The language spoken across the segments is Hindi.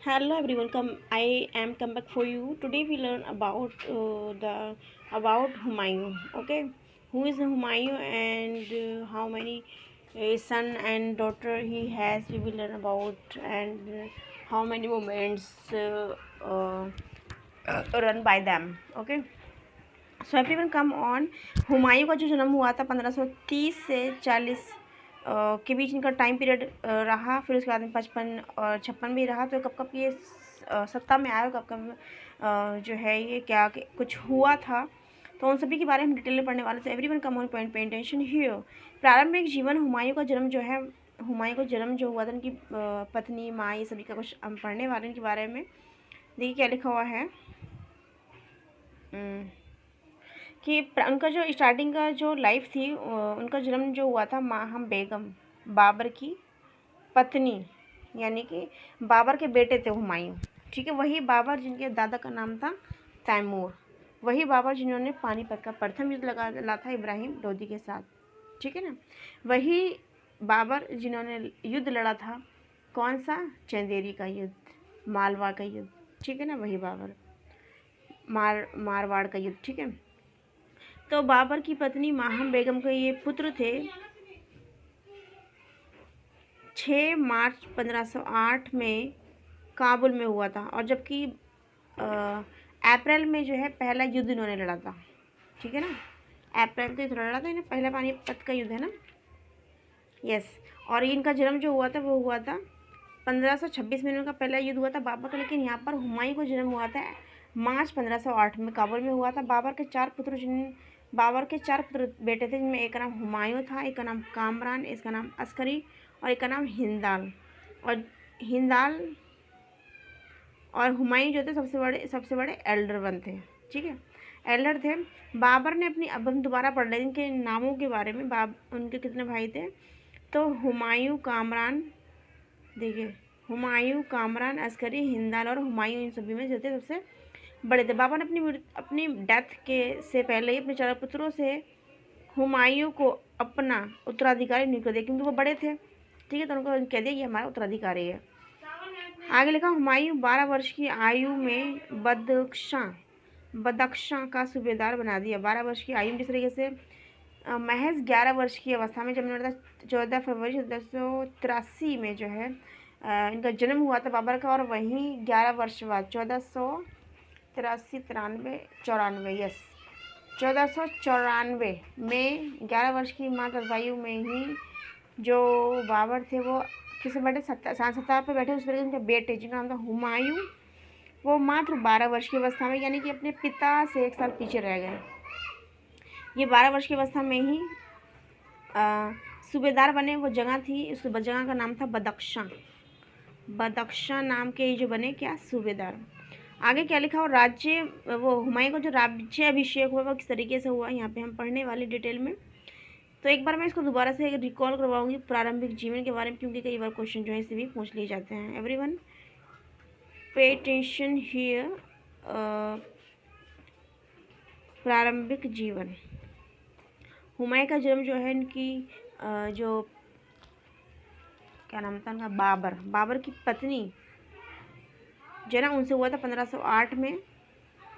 Hello everyone, I am come back for you. Today we learn about the about Humayun. Okay, who is Humayun and how many son and daughter he has. We will learn about and how many moments run by them. Okay, so everyone come on. Humayun का जो जन्म हुआ था 1530 से 40 के बीच इनका टाइम पीरियड रहा। फिर उसके बाद में 55 और 56 भी रहा। तो कब कब ये सत्ता में आया, कब कब जो है ये क्या कुछ हुआ था, तो उन सभी के बारे में हम डिटेल में पढ़ने वाले थे। Everyone come on point pay attention here. प्रारंभिक जीवन हुमायूं का जन्म जो है, हुमायूं का जन्म जो हुआ था, उनकी पत्नी, माँ, ये सभी का कुछ हम पढ़ने वाले इनके बारे में। देखिए क्या लिखा हुआ है कि उनका जो स्टार्टिंग का जो लाइफ थी, उनका जन्म जो हुआ था माहम बेगम, बाबर की पत्नी, यानी कि बाबर के बेटे थे हुमायूं। ठीक है, वही बाबर जिनके दादा का नाम था तैमूर, वही बाबर जिन्होंने पानीपत का प्रथम युद्ध लड़ा था इब्राहिम लोदी के साथ। ठीक है ना, वही बाबर जिन्होंने युद्ध लड़ा था, कौन सा, चंदेरी का युद्ध, मालवा का युद्ध। ठीक है ना, वही बाबर, मारवाड़ का युद्ध। ठीक है, तो बाबर की पत्नी माहम बेगम के ये पुत्र थे। 6 मार्च 1508 में काबुल में हुआ था, और जबकि अप्रैल में जो है पहला युद्ध इन्होंने लड़ा था। ठीक है ना, अप्रैल को युद्ध लड़ा था इन्हें, पहला पानीपत का युद्ध है ना। यस, और इनका जन्म जो हुआ था वो हुआ था 1526 में इनका पहला युद्ध हुआ था बाबर का। लेकिन यहाँ पर हुमायूं का जन्म हुआ था मार्च 1508 में, काबुल में हुआ था। बाबर के चार पुत्र बेटे थे, जिनमें एक का नाम हुमायूं था, एक का नाम कामरान, इसका नाम अस्करी, और एक का नाम हिंदाल और हुमायूं जो थे सबसे बड़े एल्डर वन थे। ठीक है, एल्डर थे। बाबर ने अपनी, अब हम दोबारा पढ़ रहे इनके नामों के बारे में। उनके कितने भाई थे, तो हुमायूं, कामरान, देखिए हुमायूं, कामरान, अस्करी, हिंदाल और हुमायूं, इन सभी में जो थे सबसे बड़े थे। बाबर ने अपनी डेथ के से पहले ही अपने चारों पुत्रों से हुमायूं को अपना उत्तराधिकारी नियुक्त कर दिया, क्योंकि वो बड़े थे। ठीक है, तो उनको कह दिया कि हमारा उत्तराधिकारी है। आगे लिखा, हुमायूं 12 वर्ष की आयु में बदख्शां का सूबेदार बना दिया। 12 वर्ष की आयु में, जिस तरीके से महज 11 वर्ष की अवस्था में, जब 14 फरवरी 1483 में जो है इनका जन्म हुआ था बाबर का, और वहीं 11 वर्ष बाद 1483, 93, 94, यस 1494 में 11 वर्ष की मात्र आयु में ही जो बाबर थे वो किसी बड़े सत्ता पे बैठे। उस तरह उनके बेटे जिनका नाम था हुमायूं, वो मात्र 12 वर्ष की अवस्था में, यानी कि अपने पिता से 1 साल पीछे रह गए। ये 12 वर्ष की अवस्था में ही सूबेदार बने। वो जगह थी, उस जगह का नाम था बदख्शां नाम के जो बने क्या, सूबेदार। आगे क्या लिखा हो, वो हुमायूं का जो राज्य अभिषेक हुआ वो किस तरीके से हुआ, यहाँ पे हम पढ़ने वाले डिटेल में। तो एक बार मैं इसको दोबारा से रिकॉल करवाऊंगी प्रारंभिक जीवन के बारे में, क्योंकि कई बार क्वेश्चन जो है इससे भी पूछ लिए जाते हैं। Everyone pay attention here. प्रारंभिक जीवन, हुमायूं का जन्म जो है इनकी जो क्या नाम था उनका, बाबर की पत्नी जो ना, उनसे हुआ था 1508 में।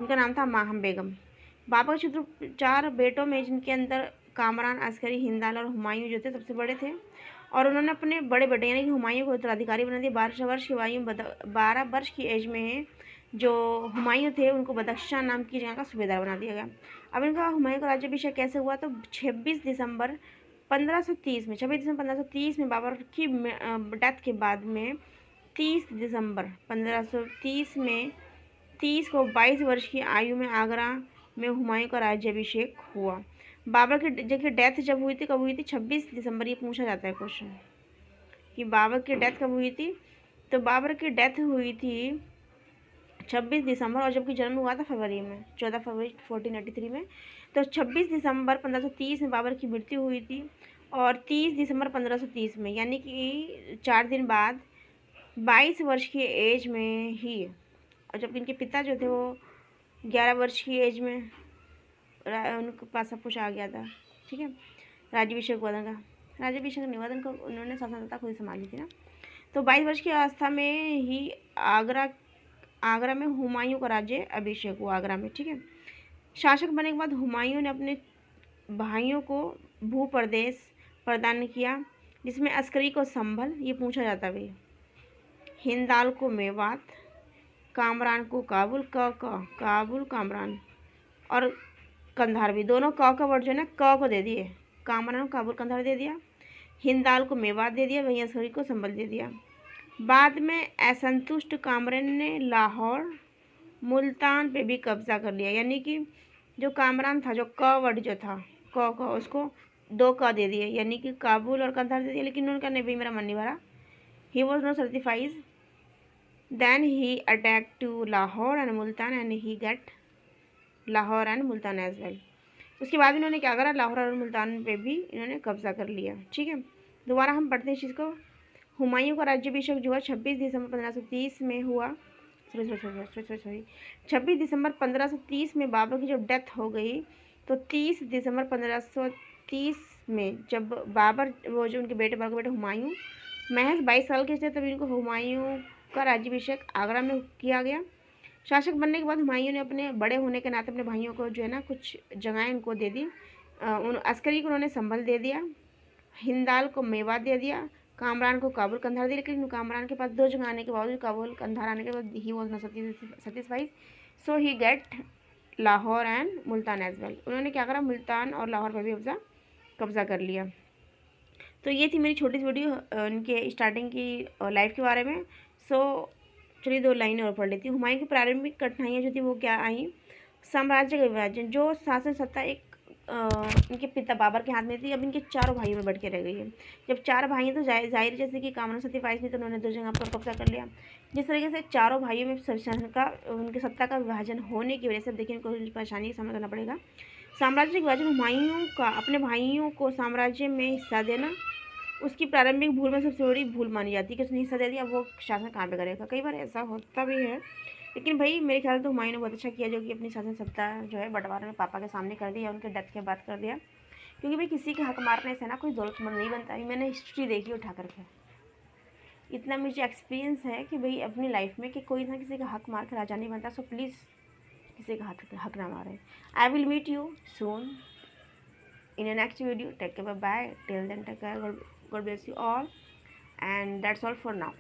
उनका नाम था माहम बेगम। बाबर के 4 बेटों में, जिनके अंदर कामरान, अस्करी, हिंदाल और हुमायूं जो थे सबसे बड़े थे, और उन्होंने अपने बड़े बेटे यानी कि हुमायूं को उत्तराधिकारी बना दिया। 12 वर्ष की एज में जो हुमायूं थे उनको बदख्शां नाम की जगह का सूबेदार बना दिया गया। अब इनका हुमायूं का राज्याभिषेक कैसे हुआ, तो 26 दिसंबर 1530 में बाबर की डेथ के बाद में 30 दिसंबर 1530 में 30 को 22 वर्ष की आयु में आगरा में हुमायूं का राज्याभिषेक हुआ। बाबर की देखिए डेथ जब हुई थी, कब हुई थी, 26 दिसंबर। ये पूछा जाता है क्वेश्चन कि बाबर की डेथ कब हुई थी, तो बाबर की डेथ हुई थी 26 दिसंबर, और जबकि जन्म हुआ था फरवरी में, 14 फरवरी 1483 में। तो 26 दिसंबर 1530 में बाबर की मृत्यु हुई थी, और 30 दिसंबर 1530 में, यानी कि 4 दिन बाद 22 वर्ष की एज में ही, और जबकि इनके पिता जो थे वो 11 वर्ष की एज में उनके पास सब कुछ आ गया था। ठीक है, राज्याभिषेक हुआ था। राज्याभिषेक निवेदन को उन्होंने शासनसत्ता खुद संभाली थी ना। तो 22 वर्ष की अवस्था में ही आगरा में हुमायूं का राज्य अभिषेक हुआ आगरा में, ठीक है। शासक बनने के बाद हुमायूं ने अपने भाइयों को भू प्रदेश प्रदान किया, जिसमें अस्करी को संभल, ये पूछा जाता भाई, हिंदाल को मेवात, कामरान को काबुल, काबुल कामरान, और कंधार भी, दोनों का वर्ड जो है ना क को दे दिए, कामरान को काबुल कंधार दे दिया, हिंदाल को मेवात दे दिया, वहीं अस्करी को संभल दे दिया। बाद में असंतुष्ट कामरान ने लाहौर मुल्तान पे भी कब्जा कर लिया, यानी कि जो कामरान था, जो क वर्ड जो था क उसको 2 क दे दिए, यानी कि काबुल और कंधार दे दिया, लेकिन उन्होंने कहा नहीं भाई मेरा मन नहीं भरा। He was not certified, then he attack to Lahore and Multan and he get Lahore and Multan as well. उसके बाद इन्होंने क्या करा, लाहौर और मुल्तान पे भी इन्होंने कब्जा कर लिया, ठीक है। दोबारा हम पढ़ते हैं इस चीज़ को। हुमायूं का राज्याभिषेक जो है 26 दिसंबर 1530 में हुआ, सॉरी 26 दिसंबर 1530 में बाबर की जब डेथ हो गई, तो 30 दिसंबर 1530 में जब बाबर, वो जो उनके बेटे बाबर के बेटे हुमायूं महज 22 साल के थे, तब इनको हुमायूं का राज्याभिषेक आगरा में किया गया। शासक बनने के बाद हुमायूं ने अपने बड़े होने के नाते अपने भाइयों को जो है ना कुछ जगहें उनको दे दी। उन अस्करी को उन्होंने संभल दे दिया, हिंदाल को मेवात दे दिया, कामरान को काबुल कंधार दिया, लेकिन कामरान के पास 2 जगह आने के बावजूद, काबुल कंधार आने के बाद, he was not satisfied, so he get Lahore and Multan as well. उन्होंने क्या करा, मुल्तान और लाहौर पर भी कब्जा कर लिया। तो ये थी मेरी छोटी सी वीडियो उनके स्टार्टिंग की लाइफ के बारे में। सो चलिए 2 लाइनें और पढ़ लेती हूँ। हुमायूं की प्रारंभिक कठिनाइयाँ जो थी वो क्या आई, साम्राज्य का विभाजन, जो शासन सत्ता एक इनके पिता बाबर के हाथ में थी, अब इनके 4 भाइयों में बढ़ के रह गई है। जब 4 भाई हैं तो जाहिर जैसे कि कामरान सत्याफाइज नहीं, तो उन्होंने 2 जगह पर कब्जा कर लिया। जिस तरीके से चारों भाइयों में शासन का उनकी सत्ता का विभाजन होने की वजह से देखिए इनको परेशानी का सामना करना पड़ेगा। साम्राज्य के विभाजन, हुमायूं का अपने भाइयों को साम्राज्य में हिस्सा देना उसकी प्रारंभिक भूल में सबसे बड़ी भूल मानी जाती है कि उसने हिस्सा दे दिया, वो शासन कहाँ पे करेगा। कई बार ऐसा होता भी है, लेकिन भाई मेरे ख्याल तो हुमायूं ने बहुत अच्छा किया जो कि अपनी शासन सत्ता जो है बंटवारा में पापा के सामने कर दिया, उनके डेथ के बाद कर दिया। क्योंकि भाई किसी के हक मारने से ना कोई दौलतमंद नहीं बनता। मैंने हिस्ट्री देखी उठा करके, इतना मुझे एक्सपीरियंस है कि भाई अपनी लाइफ में कि कोई ना किसी का हक मार कर राजा नहीं बनता। सो प्लीज़ किसी का हक ना मारे। I will meet you soon in a next video. Take care, bye bye. Till then, take care. God bless you all, and that's all for now.